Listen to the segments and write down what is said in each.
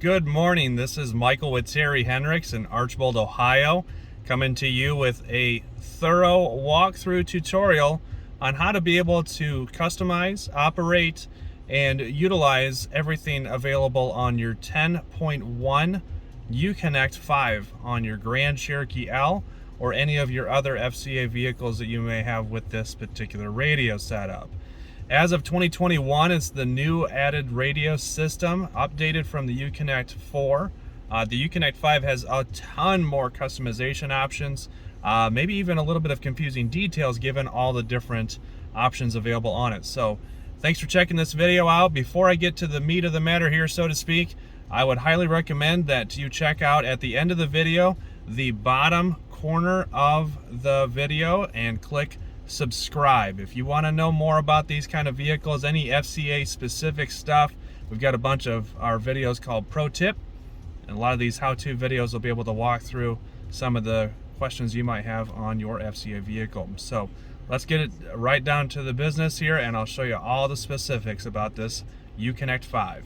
Good morning. This is Michael with Terry Henricks in Archbold, Ohio, coming to you with a thorough walkthrough tutorial on how to be able to customize, operate, and utilize everything available on your 10.1 Uconnect5 on your Grand Cherokee L or any of your other FCA vehicles that you may have with this particular radio setup. As of 2021, it's the new added radio system, updated from the Uconnect 4. The Uconnect 5 has a ton more customization options, maybe even a little bit of confusing details given all the different options available on it. So thanks for checking this video out. Before I get to the meat of the matter here, so to speak, I would highly recommend that you check out at the end of the video, the bottom corner of the video, and click subscribe. If you want to know more about these kind of vehicles, any FCA specific stuff, we've got a bunch of our videos called Pro Tip, and a lot of these how-to videos will be able to walk through some of the questions you might have on your FCA vehicle. So let's get it right down to the business here, and I'll show you all the specifics about this Uconnect 5.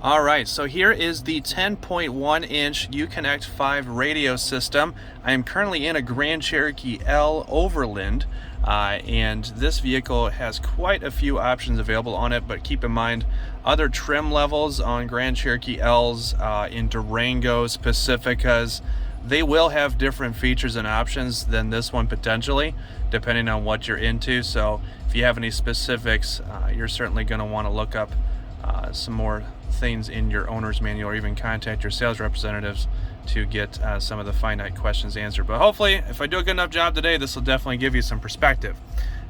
Alright, so here is the 10.1 inch Uconnect 5 radio system. I am currently in a Grand Cherokee L Overland, and this vehicle has quite a few options available on it, but keep in mind other trim levels on Grand Cherokee L's, in Durangos, Pacificas, they will have different features and options than this one potentially, depending on what you're into. So if you have any specifics, you're certainly going to want to look up some more things in your owner's manual, or even contact your sales representatives to get some of the finite questions answered. But hopefully, if I do a good enough job today, this will definitely give you some perspective.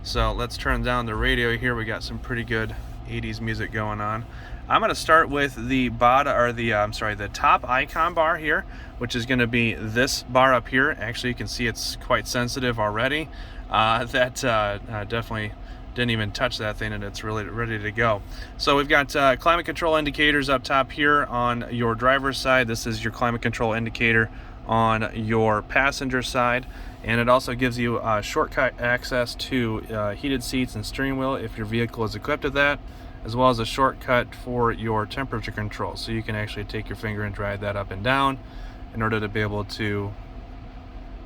So let's turn down the radio here. We got some pretty good 80s music going on. I'm going to start with the the top icon bar here, which is going to be this bar up here. Actually, you can see it's quite sensitive already. Definitely didn't even touch that thing, and it's really ready to go. So we've got climate control indicators up top here on your driver's side. This is your climate control indicator on your passenger side, and it also gives you shortcut access to heated seats and steering wheel if your vehicle is equipped with that, as well as a shortcut for your temperature control, so you can actually take your finger and drag that up and down in order to be able to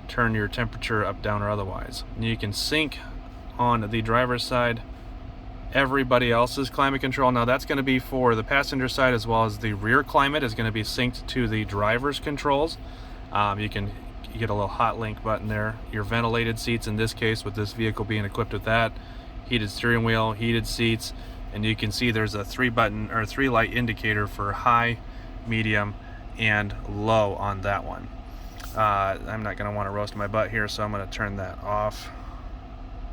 turn your temperature up, down, or otherwise. And you can sync on the driver's side everybody else's climate control. Now that's going to be for the passenger side, as well as the rear climate is going to be synced to the driver's controls. You get a little hot link button there. Your ventilated seats, in this case with this vehicle being equipped with that, heated steering wheel, heated seats, and you can see there's a 3 light indicator for high, medium, and low on that one. I'm not going to want to roast my butt here, so I'm going to turn that off.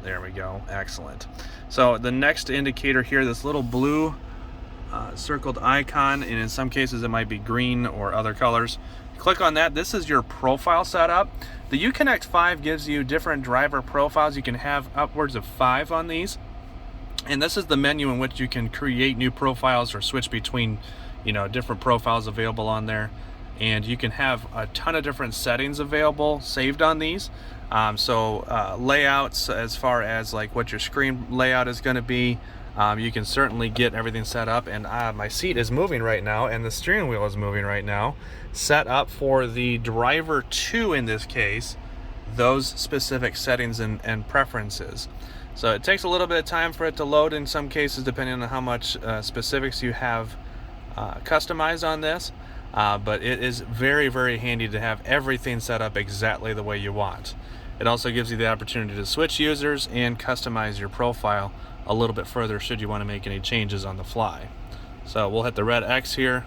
There we go. Excellent. So the next indicator here, this little blue circled icon, and in some cases it might be green or other colors. Click on that. This is your profile setup. The Uconnect 5 gives you different driver profiles. You can have upwards of 5 on these. And this is the menu in which you can create new profiles or switch between, different profiles available on there. And you can have a ton of different settings available saved on these. Layouts, as far as like what your screen layout is going to be, you can certainly get everything set up. And my seat is moving right now, and the steering wheel is moving right now, set up for the driver 2 in this case, those specific settings and preferences. So it takes a little bit of time for it to load in some cases, depending on how much specifics you have customized on this. But it is very, very handy to have everything set up exactly the way you want. It also gives you the opportunity to switch users and customize your profile a little bit further should you want to make any changes on the fly. So we'll hit the red X here.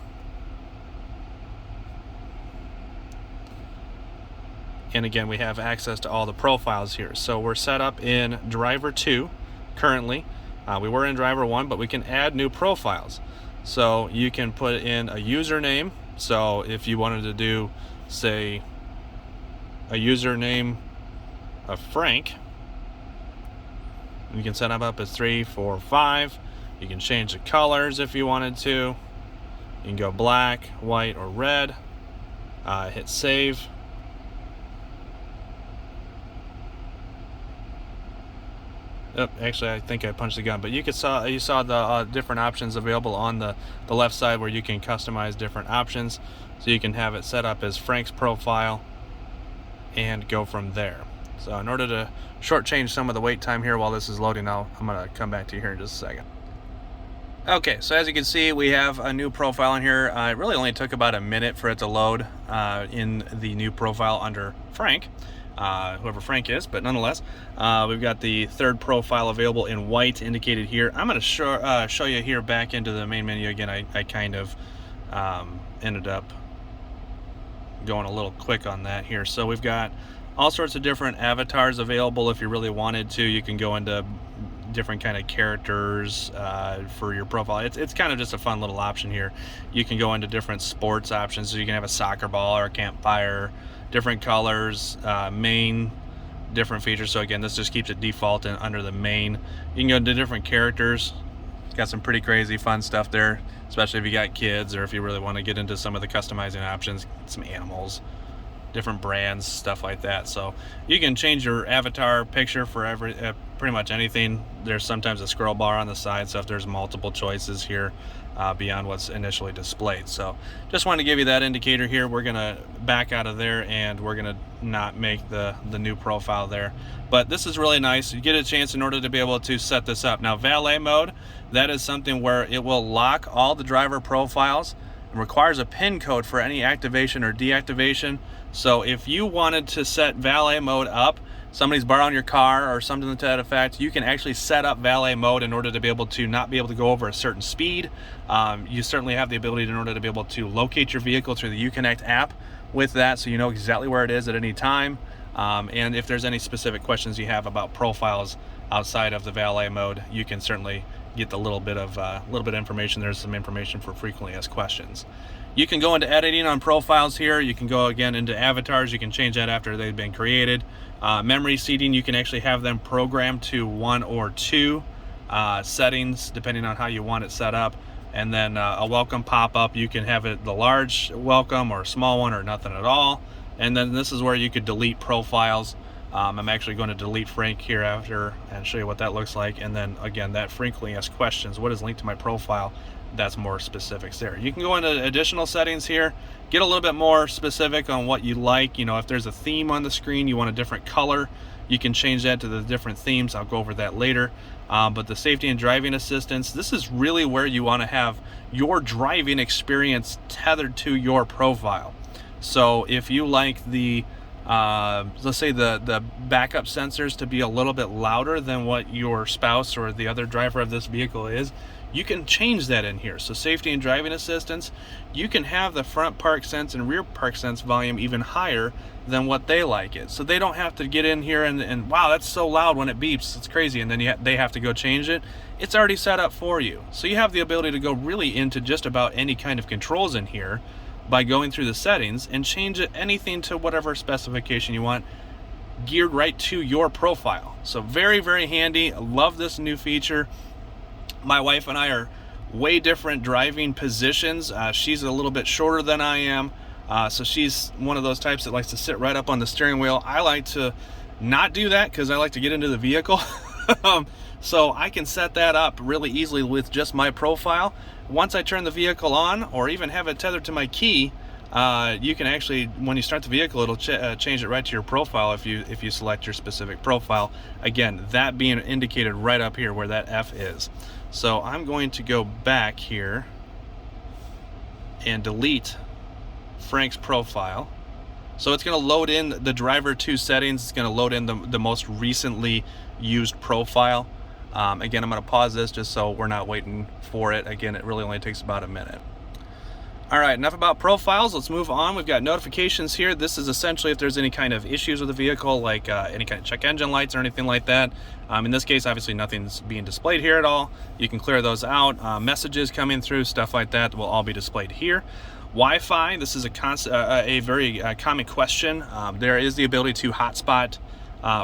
And again, we have access to all the profiles here. So we're set up in driver 2 currently. We were in driver 1, but we can add new profiles. So you can put in a username. So if you wanted to do, say, a username of Frank, you can set them up as 3, 4, 5. You can change the colors if you wanted to. You can go black, white, or red. Hit save. Oh, actually, I think I punched the gun, but you saw the different options available on the left side where you can customize different options. So you can have it set up as Frank's profile and go from there. So in order to shortchange some of the wait time here while this is loading, I'm going to come back to you here in just a second. Okay, so as you can see, we have a new profile in here. It really only took about a minute for it to load in the new profile under Frank, whoever Frank is, but nonetheless, we've got the third profile available in white indicated here. I'm going to show you here back into the main menu again. I kind of ended up going a little quick on that here. So we've got all sorts of different avatars available. If you really wanted to, you can go into different kind of characters for your profile. It's kind of just a fun little option here. You can go into different sports options, so you can have a soccer ball or a campfire, different colors, main, different features. So again, this just keeps it default and under the main. You can go into different characters. It's got some pretty crazy fun stuff there, especially if you got kids or if you really want to get into some of the customizing options, some animals, different brands, stuff like that. So you can change your avatar picture for pretty much anything. There's sometimes a scroll bar on the side, so if there's multiple choices here beyond what's initially displayed. So just wanted to give you that indicator here. We're gonna back out of there and we're gonna not make the new profile there, but this is really nice. You get a chance in order to be able to set this up. Now, valet mode, that is something where it will lock all the driver profiles and requires a PIN code for any activation or deactivation. So if you wanted to set valet mode up, somebody's borrowing your car or something to that effect, you can actually set up valet mode in order to be able to not be able to go over a certain speed. You certainly have the ability in order to be able to locate your vehicle through the Uconnect app with that, so you know exactly where it is at any time. And if there's any specific questions you have about profiles outside of the valet mode, you can certainly get the little bit of information. There's some information for frequently asked questions. You can go into editing on profiles here. You can go again into avatars. You can change that after they've been created. Memory seating, you can actually have them programmed to 1 or 2 settings depending on how you want it set up. And then a welcome pop-up, you can have it the large welcome or a small one or nothing at all. And then this is where you could delete profiles. I'm actually going to delete Frank here after and show you what that looks like. And then again, that frequently asked questions, what is linked to my profile? That's more specifics there. You can go into additional settings here, get a little bit more specific on what you like. You know, if there's a theme on the screen, you want a different color, you can change that to the different themes. I'll go over that later. But the safety and driving assistance, this is really where you want to have your driving experience tethered to your profile. So if you like the let's say the backup sensors to be a little bit louder than what your spouse or the other driver of this vehicle is, you can change that in here. So safety and driving assistance, you can have the front park sense and rear park sense volume even higher than what they like it. So they don't have to get in here and wow, that's so loud when it beeps, it's crazy, and then they have to go change it. It's already set up for you. So you have the ability to go really into just about any kind of controls in here by going through the settings and change it anything to whatever specification you want, geared right to your profile. So very, very handy. Love this new feature. My wife and I are way different driving positions. She's a little bit shorter than I am, so she's one of those types that likes to sit right up on the steering wheel. I like to not do that because I like to get into the vehicle. So I can set that up really easily with just my profile. Once I turn the vehicle on or even have it tethered to my key, you can actually, when you start the vehicle, it'll change it right to your profile if you select your specific profile. Again, that being indicated right up here where that F is. So I'm going to go back here and delete Frank's profile. So it's going to load in the driver 2 settings. It's going to load in the most recently used profile. Again, I'm going to pause this just so we're not waiting for it. Again, it really only takes about a minute. All right, enough about profiles. Let's move on. We've got notifications here. This is essentially if there's any kind of issues with the vehicle, like any kind of check engine lights or anything like that. In this case, obviously nothing's being displayed here at all. You can clear those out. Messages coming through, stuff like that will all be displayed here. Wi-Fi, this is a very common question. There is the ability to hotspot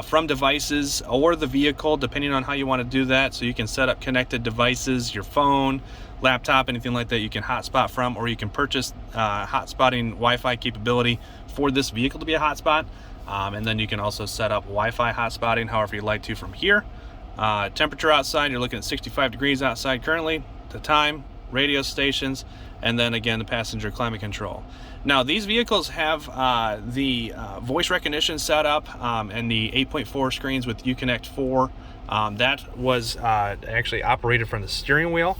from devices or the vehicle, depending on how you want to do that. So you can set up connected devices, your phone, laptop, anything like that you can hotspot from, or you can purchase hotspotting Wi-Fi capability for this vehicle to be a hotspot. And then you can also set up Wi-Fi hotspotting however you'd like to from here. Temperature outside, you're looking at 65 degrees outside currently. The time, radio stations, and then again the passenger climate control. Now these vehicles have the voice recognition set up and the 8.4 screens with Uconnect5. That was actually operated from the steering wheel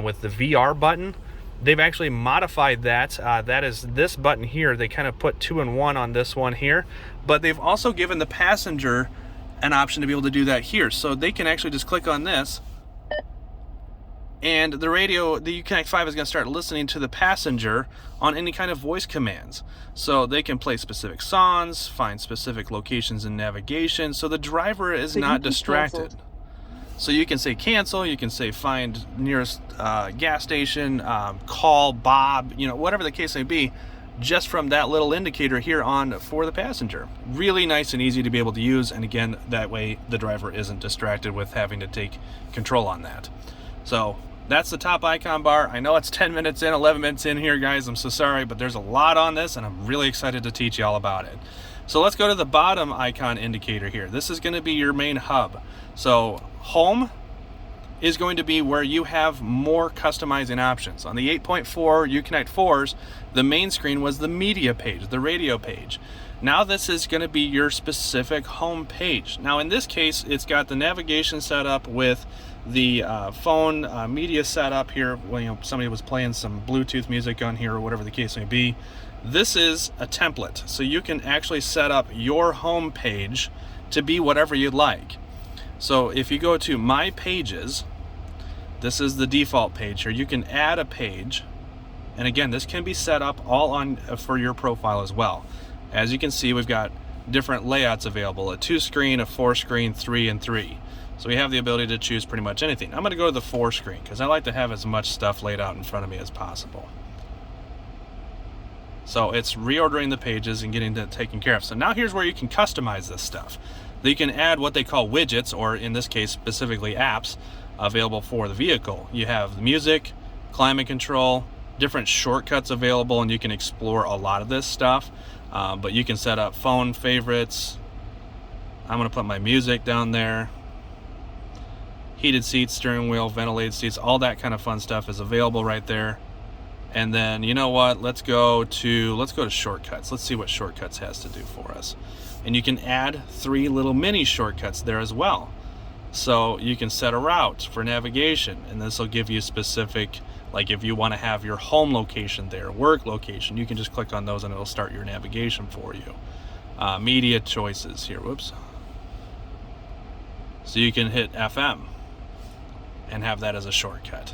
with the VR button. They've actually modified that. That is this button here. They kind of put 2-in-1 on this one here, but they've also given the passenger an option to be able to do that here. So they can actually just click on this, and the radio, the Uconnect5 is going to start listening to the passenger on any kind of voice commands. So they can play specific songs, find specific locations in navigation, so the driver is not distracted. So you can say cancel, you can say find nearest gas station, call Bob, you know, whatever the case may be, just from that little indicator here on for the passenger. Really nice and easy to be able to use, and again, that way the driver isn't distracted with having to take control on that. So that's the top icon bar. I know it's 10 minutes in, 11 minutes in here, guys. I'm so sorry, but there's a lot on this, and I'm really excited to teach you all about it. So let's go to the bottom icon indicator here. This is going to be your main hub. So home is going to be where you have more customizing options. On the 8.4 Uconnect4s, the main screen was the media page, the radio page. Now this is going to be your specific home page. Now in this case, it's got the navigation set up with the phone media set up here. When, you know, somebody was playing some Bluetooth music on here or whatever the case may be. This is a template, so you can actually set up your home page to be whatever you'd like. So if you go to My Pages, this is the default page here. You can add a page, and again, this can be set up all on for your profile as well. As you can see, we've got different layouts available: a 2-screen, a 4-screen, 3 and 3. So we have the ability to choose pretty much anything. I'm going to go to the 4-screen because I like to have as much stuff laid out in front of me as possible. So it's reordering the pages and getting that taken care of. So now here's where you can customize this stuff. You can add what they call widgets, or in this case specifically apps, available for the vehicle. You have the music, climate control, different shortcuts available, and you can explore a lot of this stuff. But you can set up phone favorites. I'm going to put my music down there. Heated seats, steering wheel, ventilated seats, all that kind of fun stuff is available right there. And then, you know what, let's go to shortcuts. Let's see what shortcuts has to do for us. And you can add 3 little mini shortcuts there as well. So you can set a route for navigation, and this will give you specific, like if you want to have your home location there, work location, you can just click on those and it'll start your navigation for you. Media choices here, whoops. So you can hit FM and have that as a shortcut.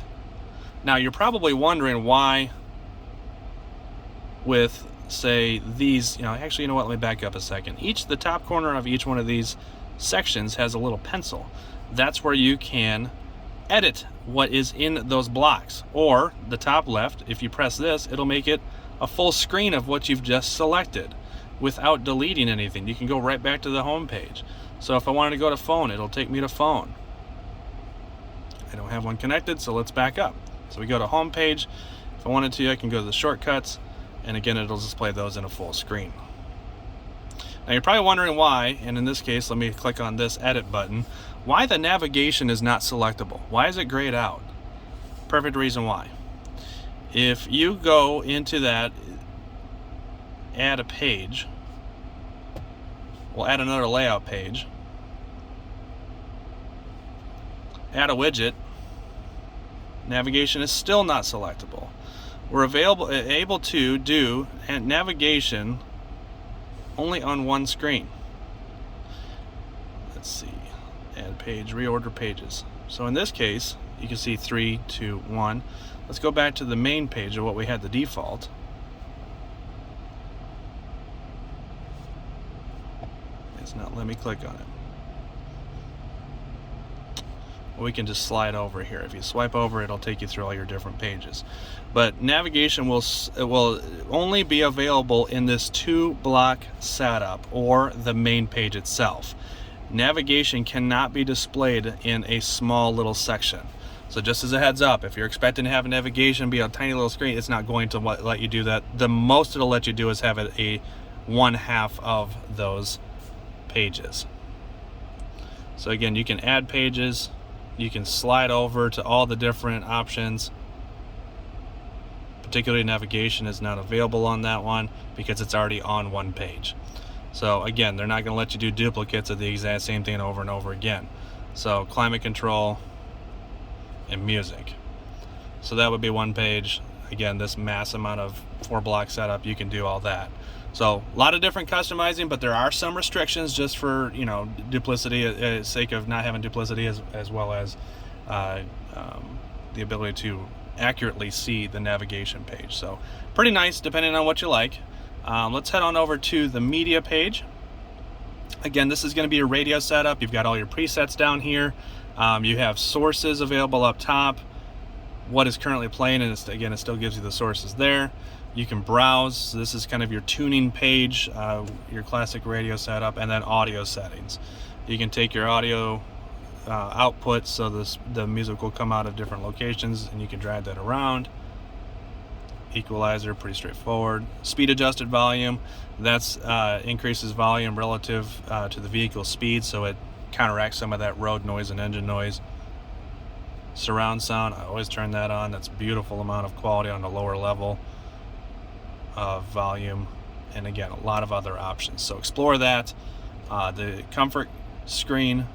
Now you're probably wondering why with, say, these, actually, you know what, let me back up a second. The top corner of each one of these sections has a little pencil. That's where you can edit what is in those blocks. Or the top left, if you press this, it'll make it a full screen of what you've just selected without deleting anything. You can go right back to the home page. So if I wanted to go to phone, it'll take me to phone. I don't have one connected, so let's back up. So we go to home page. If I wanted to, I can go to the shortcuts, and again, it'll display those in a full screen. Now you're probably wondering why, and in this case, let me click on this edit button, why the navigation is not selectable. Why is it grayed out? Perfect reason why. If you go into that, add a page, we'll add another layout page, add a widget, navigation is still not selectable. We're able to do navigation only on one screen. Let's see, add page, reorder pages. So in this case, you can see 3, 2, 1. Let's go back to the main page of what we had the default. It's not letting me click on it. We can just slide over here. If you swipe over, it'll take you through all your different pages. But navigation will only be available in this 2-block setup or the main page itself. Navigation cannot be displayed in a small little section. So just as a heads up, if you're expecting to have navigation be a tiny little screen, it's not going to let you do that. The most it'll let you do is have it a 1/2 of those pages. So again, you can add pages, you can slide over to all the different options. Particularly navigation is not available on that one because it's already on one page. So again, they're not going to let you do duplicates of the exact same thing over and over again. So climate control and music. So that would be one page. Again, this mass amount of 4-block setup, you can do all that. So a lot of different customizing, but there are some restrictions just for, you know, duplicity, sake of not having duplicity, as well as the ability to accurately see the navigation page. So pretty nice depending on what you like. Let's head on over to the media page. Again, this is going to be your radio setup. You've got all your presets down here. You have sources available up top, what is currently playing, and again, it still gives you the sources there. You can browse. So this is kind of your tuning page, your classic radio setup, and then audio settings. You can take your audio output, so the music will come out of different locations, and you can drag that around. Equalizer, pretty straightforward. Speed adjusted volume, that's increases volume relative to the vehicle speed, so it counteracts some of that road noise and engine noise. Surround sound, I always turn that on. That's a beautiful amount of quality on the lower level of volume, and again, a lot of other options, so explore that. The comfort screen,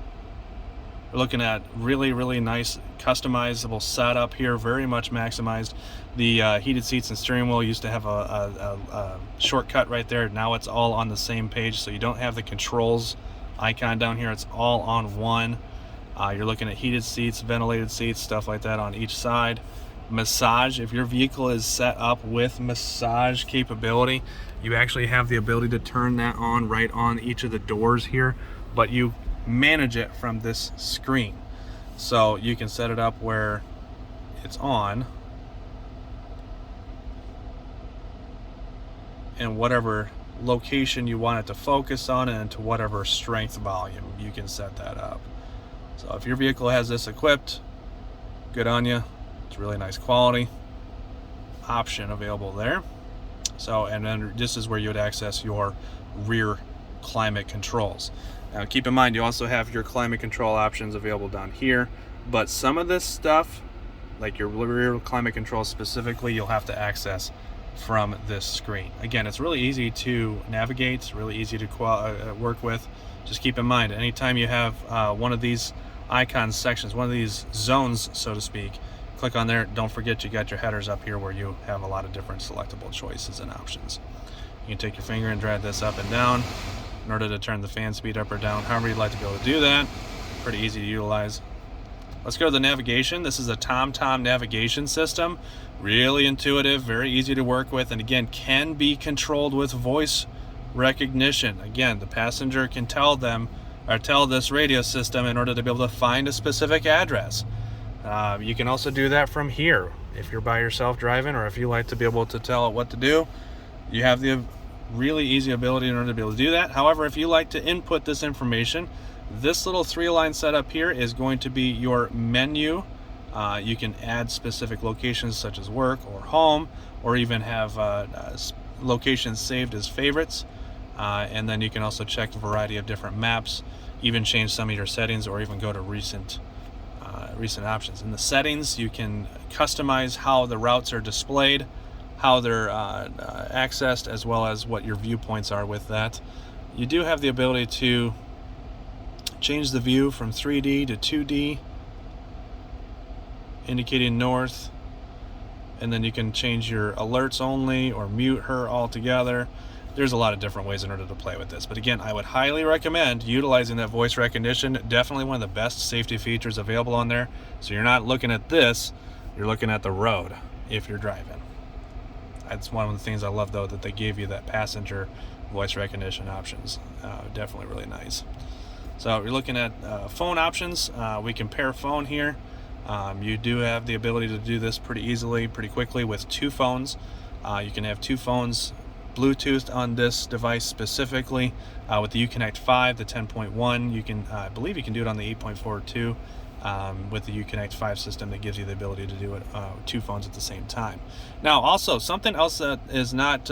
we're looking at really nice customizable setup here, very much maximized. The heated seats and steering wheel used to have a shortcut right there. Now it's all on the same page, so you don't have the controls icon down here. It's all on one. You're looking at heated seats, ventilated seats, stuff like that on each side. Massage, if your vehicle is set up with massage capability, you actually have the ability to turn that on right on each of the doors here, but you manage it from this screen. So you can set it up where it's on, and whatever location you want it to focus on, and to whatever strength volume, you can set that up. So if your vehicle has this equipped, good on you. It's really nice quality option available there. So, and then this is where you would access your rear climate controls. Now keep in mind, you also have your climate control options available down here, but some of this stuff, like your rear climate control specifically, you'll have to access from this screen. Again, it's really easy to navigate, it's really easy to work with. Just keep in mind, anytime you have one of these icon sections, one of these zones, so to speak, click on there. Don't forget you got your headers up here where you have a lot of different selectable choices and options. You can take your finger and drag this up and down in order to turn the fan speed up or down, however you'd like to be able to do that. Pretty easy to utilize. Let's go to the navigation. This is a TomTom navigation system. Really intuitive, very easy to work with, and again, can be controlled with voice recognition. Again, the passenger can tell this radio system in order to be able to find a specific address. You can also do that from here if you're by yourself driving, or if you like to be able to tell it what to do. You have the really easy ability in order to be able to do that. However, if you like to input this information, this little 3-line setup here is going to be your menu. You can add specific locations such as work or home, or even have locations saved as favorites. And then you can also check a variety of different maps, even change some of your settings, or even go to recent options. In the settings, you can customize how the routes are displayed, how they're accessed, as well as what your viewpoints are with that. You do have the ability to change the view from 3D to 2D, indicating north, and then you can change your alerts only or mute her altogether. There's a lot of different ways in order to play with this, but again, I would highly recommend utilizing that voice recognition. Definitely one of the best safety features available on there. So you're not looking at this, you're looking at the road if you're driving. That's one of the things I love, though, that they gave you that passenger voice recognition options. Definitely really nice. So you're looking at phone options. We can pair phone here. You do have the ability to do this pretty easily, pretty quickly with 2 phones. You can have 2 phones Bluetooth on this device specifically. With the Uconnect5, the 10.1, you can, I believe you can do it on the 8.4 too. With the Uconnect5 system that gives you the ability to do it 2 phones at the same time. Now, also something else that is not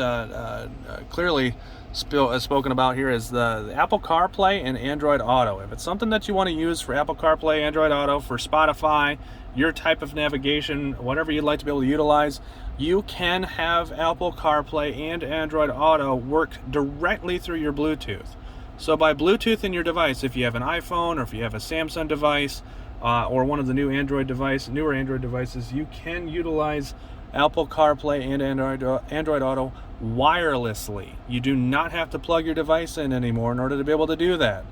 clearly spoken about here is the Apple CarPlay and Android Auto. If it's something that you want to use for Apple CarPlay, Android Auto, for Spotify, your type of navigation, whatever you'd like to be able to utilize, you can have Apple CarPlay and Android Auto work directly through your Bluetooth. So by Bluetooth in your device, if you have an iPhone or if you have a Samsung device or one of the newer Android devices, you can utilize Apple CarPlay and Android Auto wirelessly. You do not have to plug your device in anymore in order to be able to do that.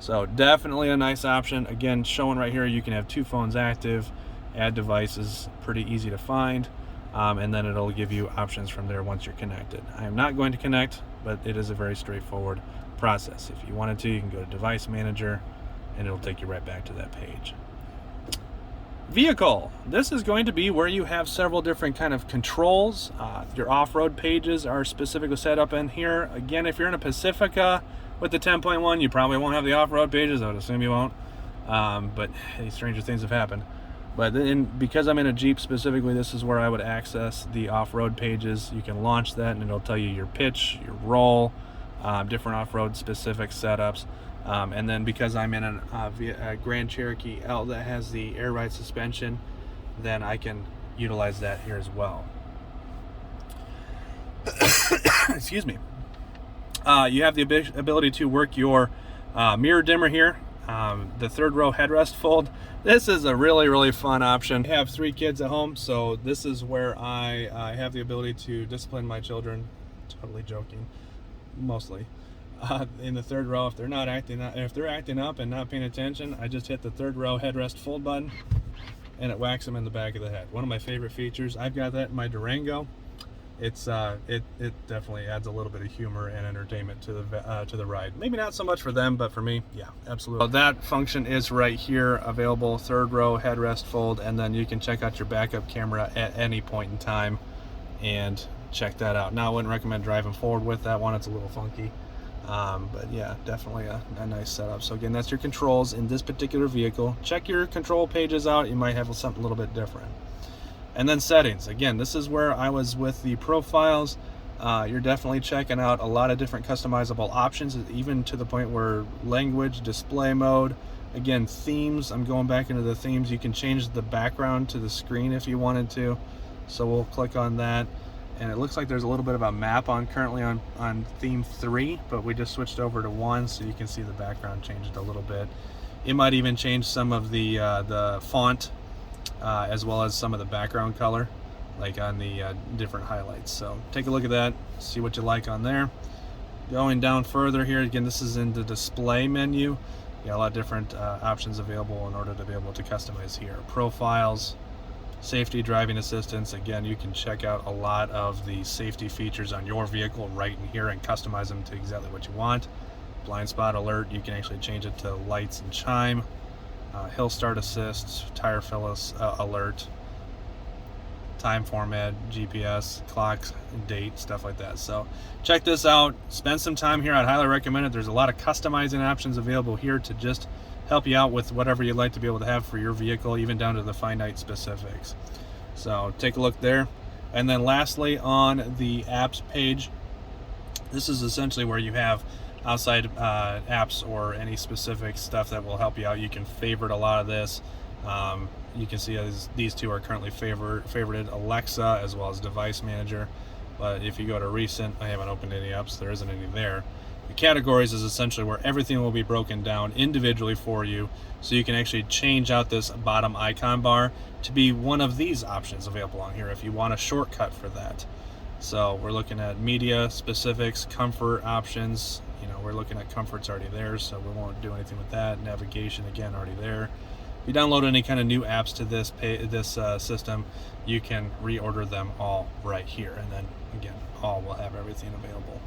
So definitely a nice option. Again, showing right here, you can have 2 phones active, add devices, pretty easy to find, and then it'll give you options from there once you're connected. I am not going to connect, but it is a very straightforward process. If you wanted to, you can go to Device Manager, and it'll take you right back to that page. Vehicle. This is going to be where you have several different kind of controls. Your off-road pages are specifically set up in here. Again, if you're in a Pacifica with the 10.1, you probably won't have the off-road pages. I would assume you won't. But hey, stranger things have happened. But because I'm in a Jeep specifically, this is where I would access the off-road pages. You can launch that, and it'll tell you your pitch, your roll, different off-road specific setups. And then because I'm in a Grand Cherokee L that has the air ride suspension, then I can utilize that here as well. Excuse me. You have the ability to work your mirror dimmer here, the 3rd row headrest fold. This is a really fun option. I have 3 kids at home, so this is where I have the ability to discipline my children. Totally joking, mostly. In the 3rd row, if they're acting up and not paying attention, I just hit the 3rd row headrest fold button, and it whacks them in the back of the head. One of my favorite features. I've got that in my Durango. It's it definitely adds a little bit of humor and entertainment to the ride. Maybe not so much for them, but for me, yeah, absolutely. So that function is right here, available. 3rd row headrest fold, and then you can check out your backup camera at any point in time and check that out. Now, I wouldn't recommend driving forward with that one. It's a little funky. But yeah, definitely a nice setup. So again, that's your controls in this particular vehicle. Check your control pages out. You might have something a little bit different. And then settings. Again, this is where I was with the profiles. You're definitely checking out a lot of different customizable options, even to the point where language, display mode, again, themes. I'm going back into the themes. You can change the background to the screen if you wanted to. So we'll click on that. And it looks like there's a little bit of a map currently on theme 3, but we just switched over to 1, so you can see the background changed a little bit. It might even change some of the font as well as some of the background color, like on the different highlights. So take a look at that, see what you like on there. Going down further here, again, this is in the display menu. You got a lot of different options available in order to be able to customize here. Profiles, safety, driving assistance. Again, you can check out a lot of the safety features on your vehicle right in here and customize them to exactly what you want. Blind spot alert, you can actually change it to lights and chime. Hill start assist, tire fill alert, time format, GPS, clock, date, stuff like that. So check this out. Spend some time here. I'd highly recommend it. There's a lot of customizing options available here to just help you out with whatever you'd like to be able to have for your vehicle, even down to the finite specifics. So take a look there. And then lastly, on the apps page, this is essentially where you have outside apps or any specific stuff that will help you out. You can favorite a lot of this. You can see as these 2 are currently favorited, Alexa as well as Device Manager. But if you go to recent, I haven't opened any apps, there isn't any there. The categories is essentially where everything will be broken down individually for you, so you can actually change out this bottom icon bar to be one of these options available on here if you want a shortcut for that. So we're looking at media specifics, comfort options. You know, we're looking at comfort's already there, so we won't do anything with that. Navigation, again, already there. If you download any kind of new apps to this system, you can reorder them all right here, and then again, all will have everything available.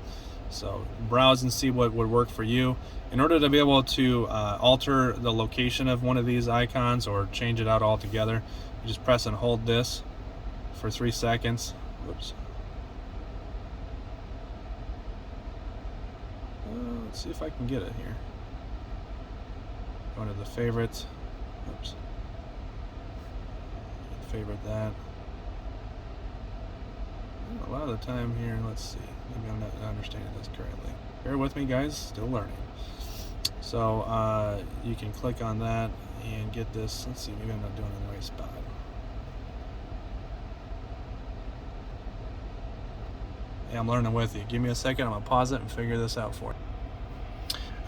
So browse and see what would work for you. In order to be able to alter the location of one of these icons or change it out altogether, you just press and hold this for 3 seconds. Whoops. Let's see if I can get it here. Go into the favorites. Oops. Favorite that. a lot of the time here, let's see, maybe I'm not understanding this correctly. Bear with me, guys, still learning. So you can click on that and get this. Let's see, maybe I'm not doing it in the right spot. Yeah, I'm learning with you. Give me a second, I'm gonna pause it and figure this out for you.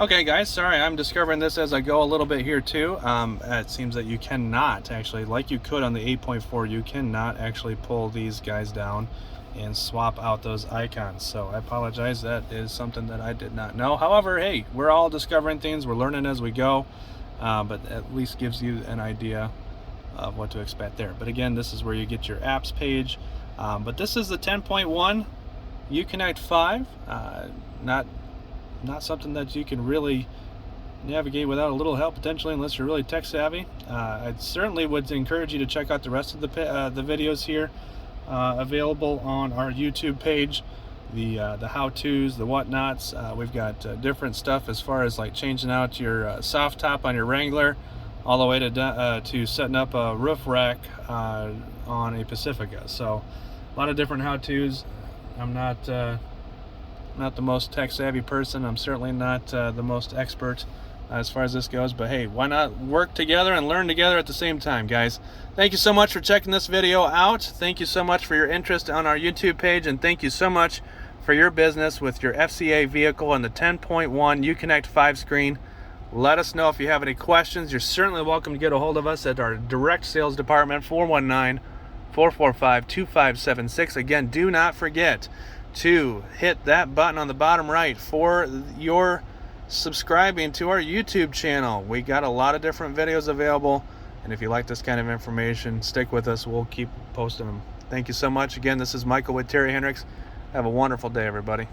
Okay guys, sorry, I'm discovering this as I go a little bit here too. It seems that you cannot actually, like you could on the 8.4, you cannot actually pull these guys down and swap out those icons. So I apologize, that is something that I did not know. However, hey, we're all discovering things, we're learning as we go, but at least gives you an idea of what to expect there. But again, this is where you get your apps page. But this is the 10.1 Uconnect5, not something that you can really navigate without a little help potentially, unless you're really tech savvy. I certainly would encourage you to check out the rest of the videos here available on our YouTube page, the how-tos, the whatnots. We've got different stuff as far as like changing out your soft top on your Wrangler, all the way to setting up a roof rack on a Pacifica. So a lot of different how-tos. I'm not the most tech savvy person. I'm certainly not the most expert as far as this goes, but hey, why not work together and learn together at the same time, guys? Thank you so much for checking this video out. Thank you so much for your interest on our YouTube page, and thank you so much for your business with your FCA vehicle and the 10.1 Uconnect5 screen. Let us know if you have any questions. You're certainly welcome to get a hold of us at our direct sales department, 419-445-2576. Again, do not forget to hit that button on the bottom right for your subscribing to our YouTube channel. We got a lot of different videos available, and if you like this kind of information, stick with us. We'll keep posting them. Thank you so much. Again, this is Michael with Terry Henricks. Have a wonderful day, everybody.